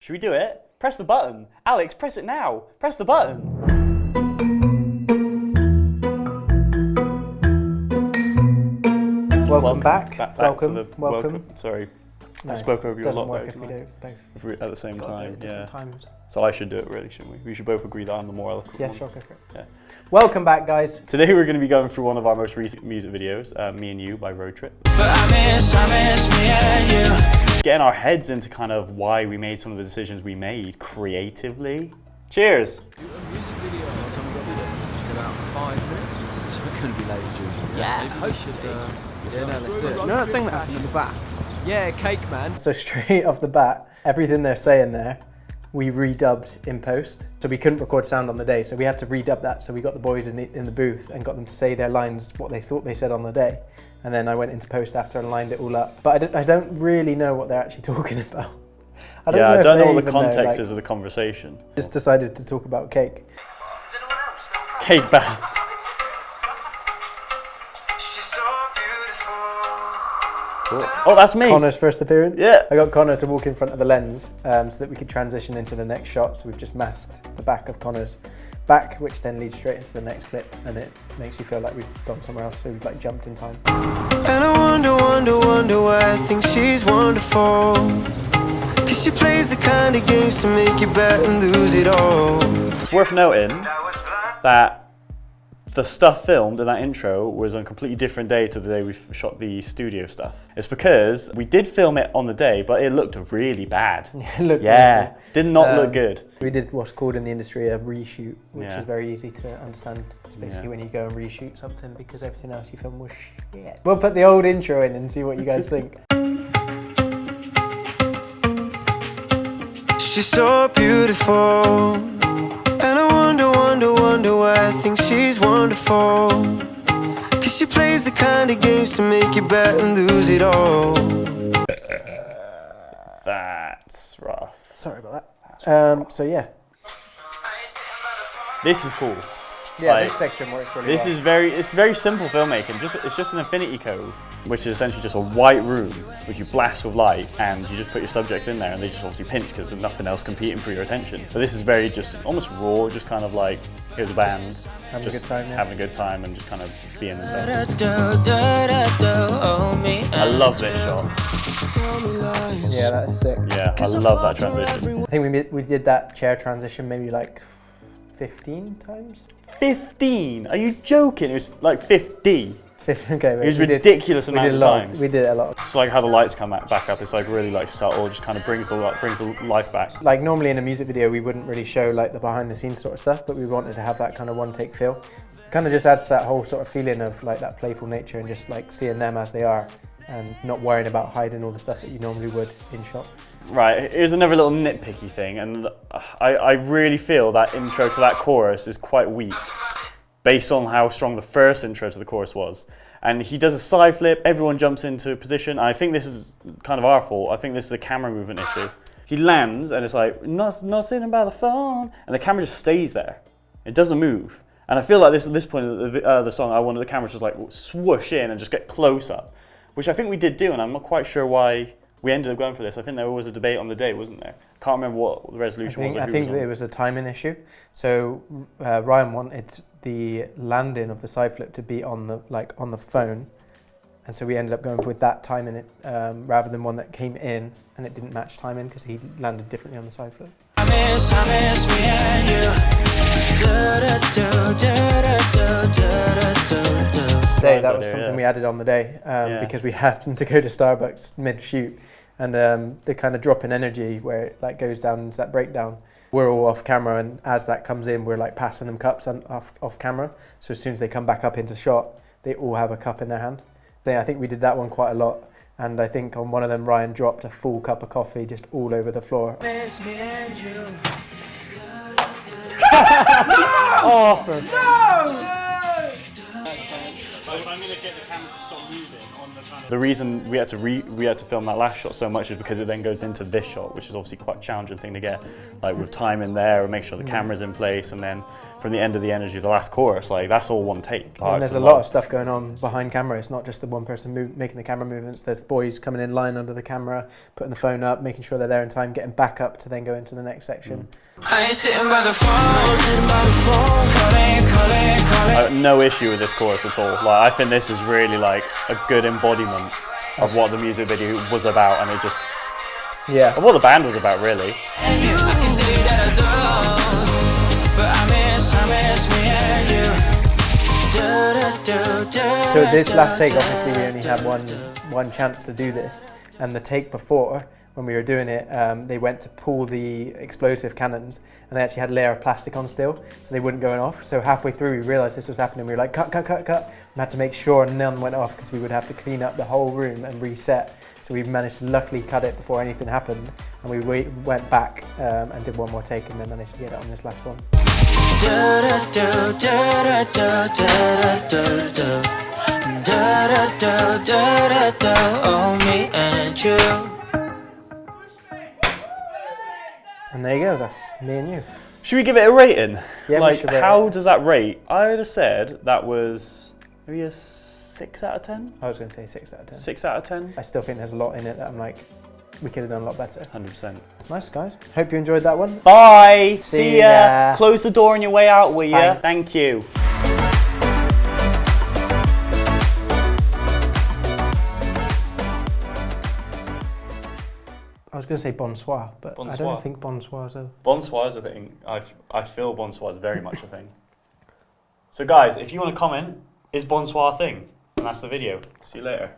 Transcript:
Should we do it? Press the button. Alex, press it now. Press the button. Welcome back. Welcome. Sorry, no, I spoke over you a lot. Doesn't work if we do both. At the same time, yeah. Times. So I should do it, really, shouldn't we? We should both agree that I'm the more eloquent one. Yeah, sure, go for it. Yeah. Welcome back, guys. Today we're going to be going through one of our most recent music videos, Me and You by Road Trip. I miss me and you. Getting our heads into kind of why we made some of the decisions we made creatively. Cheers! A music video, what time we got to do it? In about 5 minutes. So we're going to be late as usual. Yeah, maybe we should, yeah, no, let's do it. You know that thing that happened in the bath? Yeah, cake man. So straight off the bat, everything they're saying there, we redubbed in post. So we couldn't record sound on the day, so we had to redub that. So we got the boys in the booth and got them to say their lines, what they thought they said on the day. And then I went into post after and lined it all up. But I don't really know what they're actually talking about. I don't know what the context is of the conversation. Just decided to talk about cake. Cake bath. Oh, that's me. Connor's first appearance. Yeah. I got Connor to walk in front of the lens so that we could transition into the next shot. So we've just masked the back of Connor's back, which then leads straight into the next clip, and it makes you feel like we've gone somewhere else. So we've like jumped in time. And I wonder why I think she's wonderful. Cause she plays the kind of games to make you bet and lose it all. It's worth noting that the stuff filmed in that intro was on a completely different day to the day we shot the studio stuff. It's because we did film it on the day, but it looked really bad. It looked yeah, did not look good. We did what's called in the industry a reshoot, which Yeah. is very easy to understand. It's basically when you go and reshoot something because everything else you film was shit. We'll put the old intro in and see what you guys think. She's so beautiful. And I wonder why I think she's wonderful. Cause she plays the kind of games to make you bet and lose it all. That's rough. Sorry about that. So yeah. This is cool. Yeah, Like, this section works really This well. is very simple filmmaking. It's just an infinity cove, which is essentially just a white room which you blast with light, and you just put your subjects in there, and they just obviously pinch because there's nothing else competing for your attention. But this is very just almost raw, just kind of like here's a band, Having a just good time, yeah. having a good time, and just kind of being themselves. I love this shot. Yeah, that is sick. Yeah, I love that transition. I think we did that chair transition maybe like 15 times. 15? Are you joking? It was like 50. Okay, It was ridiculous amount of times. We did it a lot. It's like how the lights come back up. It's like really like subtle, just kind of brings the life back. Like normally in a music video, we wouldn't really show like the behind the scenes sort of stuff, but we wanted to have that kind of one take feel. Kind of just adds to that whole sort of feeling of like that playful nature and just like seeing them as they are and not worrying about hiding all the stuff that you normally would in shot. Right, here's another little nitpicky thing, and I really feel that intro to that chorus is quite weak, based on how strong the first intro to the chorus was. And he does a side flip, everyone jumps into position. I think this is kind of our fault. I think this is a camera movement issue. He lands, and it's like, not sitting by the phone, and the camera just stays there. It doesn't move. And I feel like at this point of the song, I wanted the camera to just like swoosh in and just get close up, which I think we did do, and I'm not quite sure why we ended up going for this. I think there was a debate on the day, wasn't there? Can't remember what the resolution was. I think it was a timing issue. So Ryan wanted the landing of the side flip to be on the phone, and so we ended up going with that timing rather than one that came in and it didn't match timing because he landed differently on the side flip. I miss me and you. Today, that was something we added on the day because we happened to go to Starbucks mid-shoot, and the kind of drop in energy where it like goes down into that breakdown. We're all off camera, and as that comes in, we're like passing them cups off camera. So as soon as they come back up into shot, they all have a cup in their hand. I think we did that one quite a lot, and I think on one of them, Ryan dropped a full cup of coffee just all over the floor. Miss me and you. Oh, No! I'm gonna get get the camera to stop moving on the kind of... The reason we had to film that last shot so much is because it then goes into this shot, which is obviously quite a challenging thing to get, like with time in there and make sure the camera's in place, and then from the end of the energy, the last chorus, like that's all one take. And there's a lot of stuff going on behind camera. It's not just the one person making the camera movements. There's the boys coming in line under the camera, putting the phone up, making sure they're there in time, getting back up to then go into the next section. I ain't sitting by the phone, I have no issue with this chorus at all. Like I think this is really like a good embodiment of what the music video was about, and it just of what the band was about, really. and you, I can tell you that I don't, but I miss me and you. So this last take, obviously we only had one chance to do this, and the take before, when we were doing it, they went to pull the explosive cannons, and they actually had a layer of plastic on still, so they wouldn't go off. So halfway through we realised this was happening, we were like cut, we had to make sure none went off because we would have to clean up the whole room and reset. So we managed to luckily cut it before anything happened, and we went back and did one more take, and then managed to get it on this last one. Oh, me and you. And there you go, that's me and you. Should we give it a rating? Yeah, we like should rate how it. does that rate? I would have said that was maybe a 6 out of 10. I was going to say 6 out of 10. 6 out of 10. I still think there's a lot in it that I'm like, we could have done a lot better. 100%. Nice, guys. Hope you enjoyed that one. Bye. See See ya. ya. Close the door on your way out, will ya? Bye. Thank you. I was going to say bonsoir, but I Bonsoir. don't think bonsoir is a... Bonsoir is a thing. I feel bonsoir is very much a thing. So guys, if you want to comment, is bonsoir a thing? And that's the video. See you later.